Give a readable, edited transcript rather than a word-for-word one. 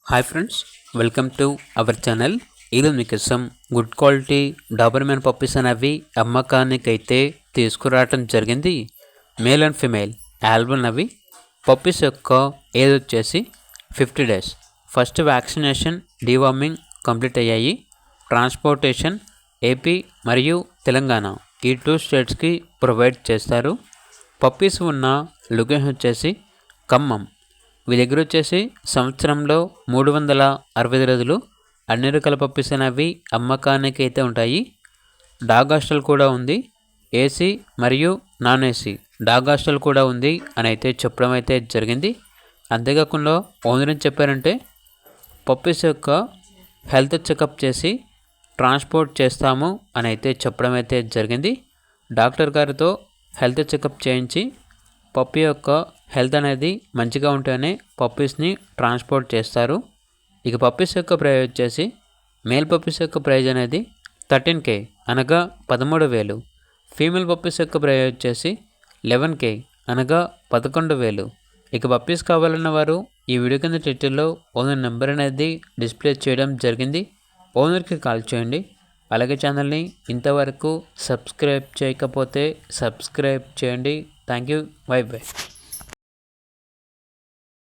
Hi friends, welcome to our channel. ఈరోజు మీకోసం good quality Doberman puppies అనేవి అమ్మకానికైతే తీసుకురావటం జరిగింది. మేల్ అండ్ ఫిమేల్ ఆల్బమ్ అవి పప్పీస్ యొక్క ఏజ్ వచ్చేసి 50 days. First vaccination deworming complete అయ్యాయి. ట్రాన్స్పోర్టేషన్ ఏపీ మరియు తెలంగాణ ఈ 2 స్టేట్స్కి ప్రొవైడ్ చేస్తారు. పప్పీస్ ఉన్న లొకేషన్ వచ్చేసి ఖమ్మం. వీళ్ళ దగ్గర వచ్చేసి సంవత్సరంలో 365 రోజులు అన్ని రకాల పప్పీస్ అనేవి అమ్మకానికి అయితే ఉంటాయి. డాగ్ హాస్టల్ కూడా ఉంది. ఏసీ మరియు నాన్ ఏసీ డాగ్ హాస్టల్ కూడా ఉంది అని అయితే చెప్పడం అయితే జరిగింది. అంతేకాకుండా ఓనర్ ఏం చెప్పారంటే పప్పీస్ యొక్క హెల్త్ చెకప్ చేసి ట్రాన్స్పోర్ట్ చేస్తాము అని అయితే చెప్పడం అయితే జరిగింది. డాక్టర్ గారితో హెల్త్ చెకప్ చేయించి పప్పీ యొక్క హెల్త్ అనేది మంచిగా ఉంటేనే పప్పీస్ని ట్రాన్స్పోర్ట్ చేస్తారు. ఇక పప్పీస్ యొక్క ప్రైజ్ వచ్చేసి మేల్ పప్పీస్ యొక్క ప్రైజ్ అనేది 13K అనగా 13,000. ఫీమేల్ పప్పీస్ యొక్క ప్రైజ్ వచ్చేసి 11K అనగా 11,000. ఇక పప్పీస్ కావాలన్న వారు ఈ వీడియో కింద టైటిల్లో ఓనర్ నెంబర్ అనేది డిస్ప్లే చేయడం జరిగింది. ఓనర్కి కాల్ చేయండి. అలాగే ఛానల్ని ఇంతవరకు సబ్స్క్రైబ్ చేయకపోతే సబ్స్క్రైబ్ చేయండి. Thank you. By by.